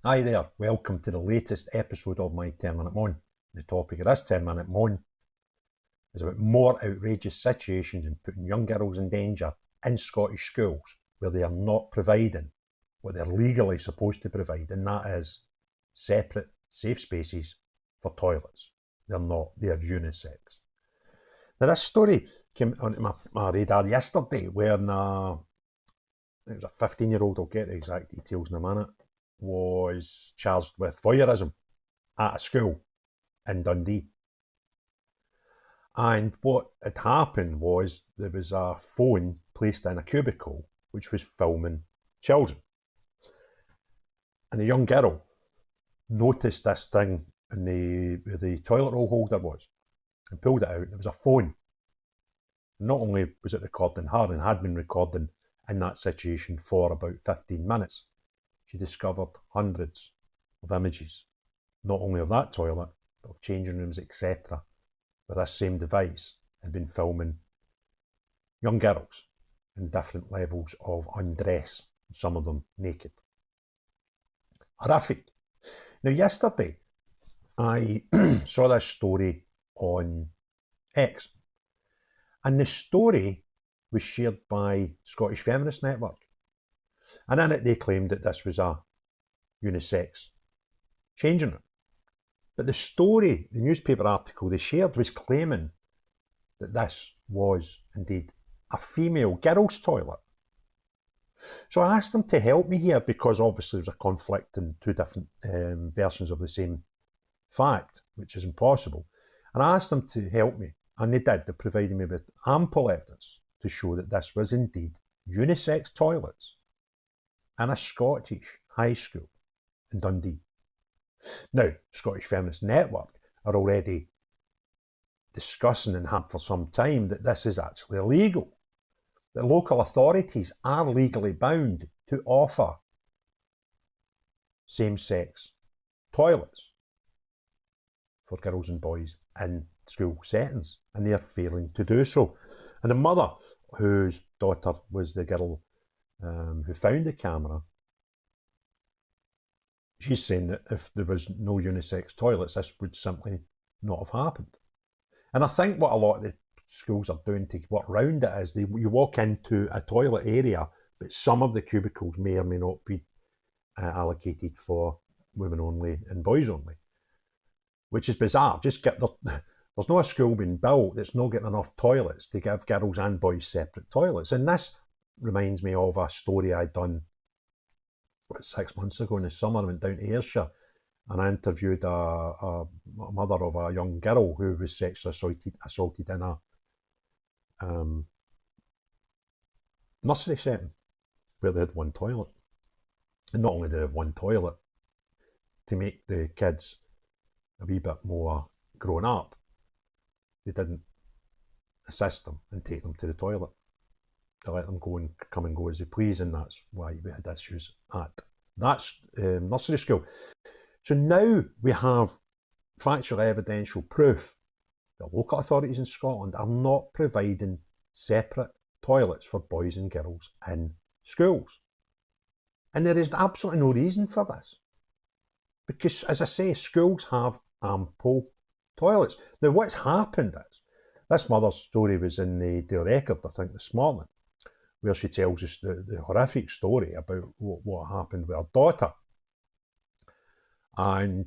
Hi there, welcome to the latest episode of my 10-minute moan. The topic of this 10-minute moan is about more outrageous situations in putting young girls in danger in Scottish schools where they are not providing what they're legally supposed to provide, and that is separate, safe spaces for toilets. They're unisex. Now, this story came onto my radar yesterday when it was a 15-year-old, I'll get the exact details in a minute, was charged with voyeurism at a school in Dundee. And what had happened was there was a phone placed in a cubicle which was filming children. And a young girl noticed this thing in where the toilet roll holder was and pulled it out. There was a phone. Not only was it recording her and had been recording in that situation for about 15 minutes, she discovered hundreds of images, not only of that toilet, but of changing rooms, etc., where this same device had been filming young girls in different levels of undress, some of them naked. Horrific. Now, yesterday, I saw this story on X, and the story was shared by Scottish Feminist Network. And in it, they claimed that this was a unisex changing room. But the story, the newspaper article they shared, was claiming that this was indeed a female girls' toilet. So I asked them to help me here because obviously there's a conflict in two different versions of the same fact, which is impossible. And I asked them to help me, and they did. They provided me with ample evidence to show that this was indeed unisex toilets in a Scottish high school in Dundee. Now, Scottish Feminist Network are already discussing and have for some time that this is actually illegal, that local authorities are legally bound to offer same-sex toilets for girls and boys in school settings, and they are failing to do so. And the mother, whose daughter was the girl who found the camera, she's saying that if there was no unisex toilets, this would simply not have happened. And I think what a lot of the schools are doing to work around it is you walk into a toilet area, but some of the cubicles may or may not be allocated for women only and boys only, which is bizarre. There's not a school being built that's not getting enough toilets to give girls and boys separate toilets. And this reminds me of a story I'd done 6 months ago in the summer. I went down to Ayrshire and I interviewed a mother of a young girl who was sexually assaulted in a nursery setting where they had one toilet. And not only did they have one toilet, to make the kids a wee bit more grown up, they didn't assist them and take them to the toilet. They let them go and come and go as they please, and that's why we had issues at that nursery school. So now we have factual evidential proof that local authorities in Scotland are not providing separate toilets for boys and girls in schools. And there is absolutely no reason for this. Because, as I say, schools have ample toilets. Now, what's happened is, this mother's story was in the Daily Record, I think, this morning, where she tells us the horrific story about what happened with her daughter. And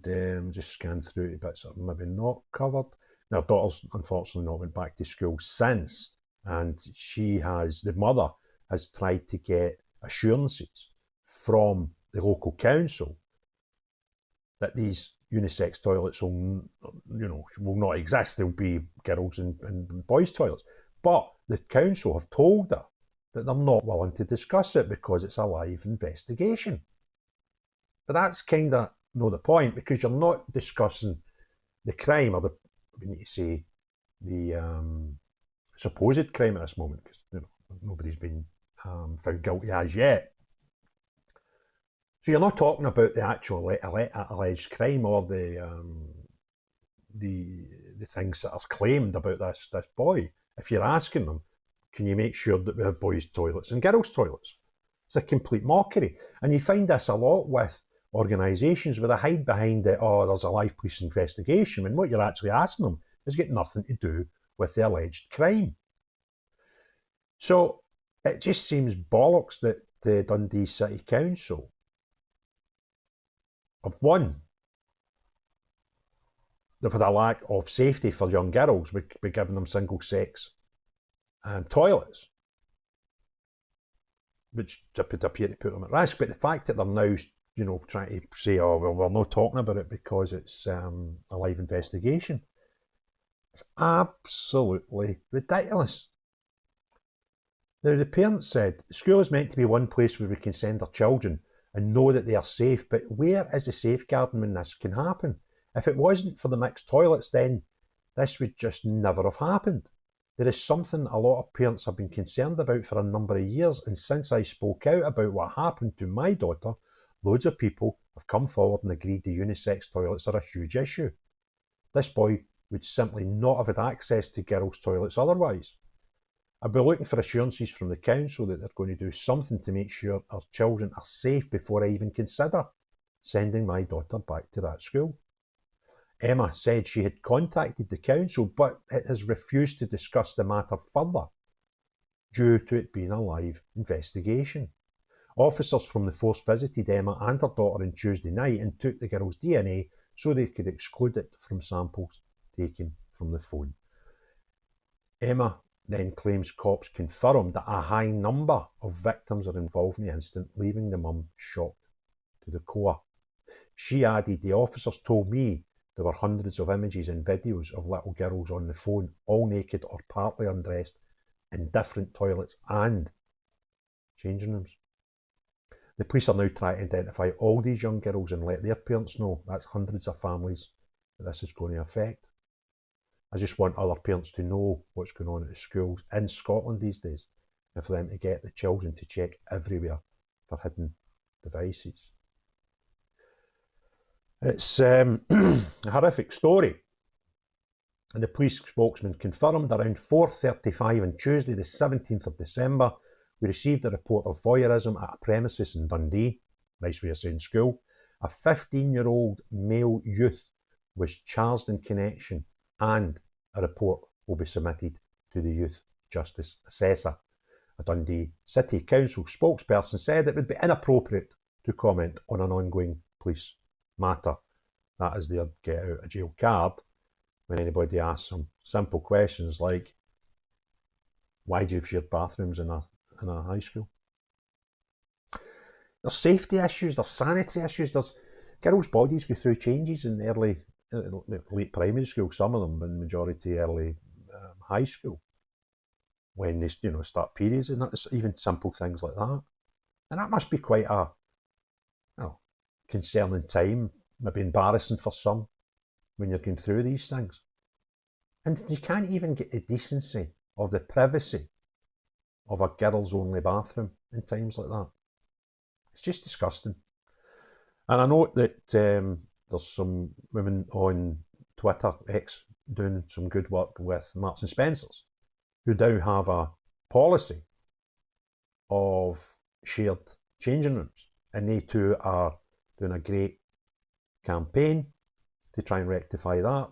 just scanned through the bits that are maybe not covered. Now, her daughter's unfortunately not went back to school since, and the mother has tried to get assurances from the local council that these unisex toilets will not exist. There'll be girls and boys' toilets. But the council have told her that they're not willing to discuss it because it's a live investigation. But that's kind of not the point, because you're not discussing the crime, or we need to say the supposed crime at this moment, because nobody's been found guilty as yet. So you're not talking about the actual alleged crime or the things that are claimed about this boy. If you're asking them, can you make sure that we have boys' toilets and girls' toilets? It's a complete mockery. And you find this a lot with organisations with a hide behind it, oh, there's a live police investigation, when what you're actually asking them has got nothing to do with the alleged crime. So it just seems bollocks that the Dundee City Council have won. They've had a lack of safety for young girls by giving them single-sex toilets, which appear to put them at risk. But the fact that they're now, trying to say, oh, well, we're not talking about it because it's a live investigation, it's absolutely ridiculous. Now, the parents said, school is meant to be one place where we can send our children and know that they are safe, but where is the safeguarding when this can happen? If it wasn't for the mixed toilets, then this would just never have happened. There is something a lot of parents have been concerned about for a number of years, and since I spoke out about what happened to my daughter, loads of people have come forward and agreed the unisex toilets are a huge issue. This boy would simply not have had access to girls' toilets otherwise. I've been looking for assurances from the council that they're going to do something to make sure our children are safe before I even consider sending my daughter back to that school. Emma said she had contacted the council, but it has refused to discuss the matter further due to it being a live investigation. Officers from the force visited Emma and her daughter on Tuesday night and took the girl's DNA so they could exclude it from samples taken from the phone. Emma then claims cops confirmed that a high number of victims are involved in the incident, leaving the mum shocked to the core. She added, the officers told me there were hundreds of images and videos of little girls on the phone, all naked or partly undressed, in different toilets and changing rooms. The police are now trying to identify all these young girls and let their parents know. That's hundreds of families that this is going to affect. I just want other parents to know what's going on at the schools in Scotland these days, and for them to get the children to check everywhere for hidden devices. It's a horrific story. And the police spokesman confirmed around 4:35 on Tuesday, the 17th of December, we received a report of voyeurism at a premises in Dundee, nice way of saying school. A 15-year-old male youth was charged in connection, and a report will be submitted to the Youth Justice Assessor. A Dundee City Council spokesperson said it would be inappropriate to comment on an ongoing police matter. That is their get out of jail card when anybody asks some simple questions like, why do you have shared bathrooms in a high school? There's safety issues, there's sanitary issues, there's girls' bodies go through changes in late primary school, some of them, but the majority early high school, when they start periods, and that's even simple things like that. And that must be quite a concerning time, maybe embarrassing for some when you're going through these things. And you can't even get the decency or the privacy of a girls' only bathroom in times like that. It's just disgusting. And I note that there's some women on Twitter, X, doing some good work with Marks and Spencer's, who now have a policy of shared changing rooms. And they too are doing a great campaign to try and rectify that.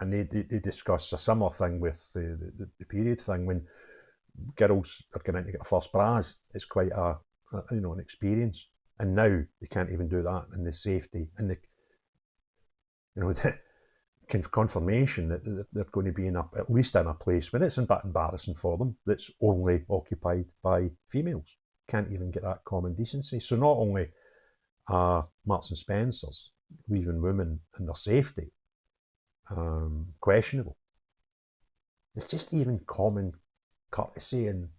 And they discuss a similar thing with the period thing. When girls are going in to get their first bras, it's quite an experience. And now they can't even do that, and the safety and the confirmation that they're going to be at least in a place when it's that embarrassing for them that's only occupied by females. Can't even get that common decency. So not only are Marks and Spencer's leaving women and their safety questionable, it's just even common courtesy and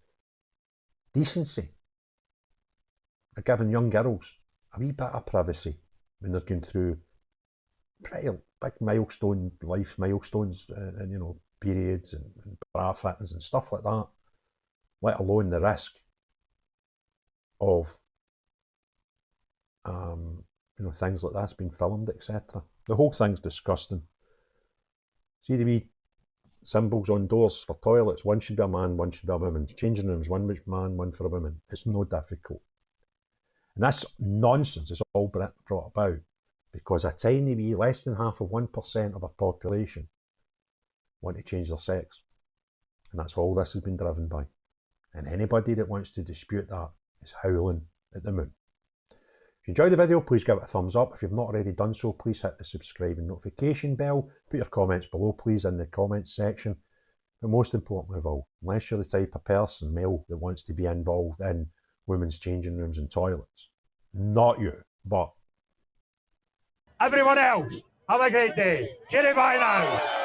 decency. They're giving young girls a wee bit of privacy when they're going through pretty big life milestones, and periods and bra fittings and stuff like that, let alone the risk of things like this being filmed, etc. The whole thing's disgusting. See the wee symbols on doors for toilets, one should be a man, one should be a woman. Changing rooms, one man, one for a woman. It's no difficult. And this nonsense is all brought about because a tiny wee, less than half of 1% of our population want to change their sex. And that's all this has been driven by. And anybody that wants to dispute that is howling at the moon. If you enjoyed the video, please give it a thumbs up. If you've not already done so, please hit the subscribe and notification bell. Put your comments below, please, in the comments section. But most importantly of all, unless you're the type of person, male, that wants to be involved in women's changing rooms and toilets, not you, but everyone else, have a great day. Cheerio, bye now.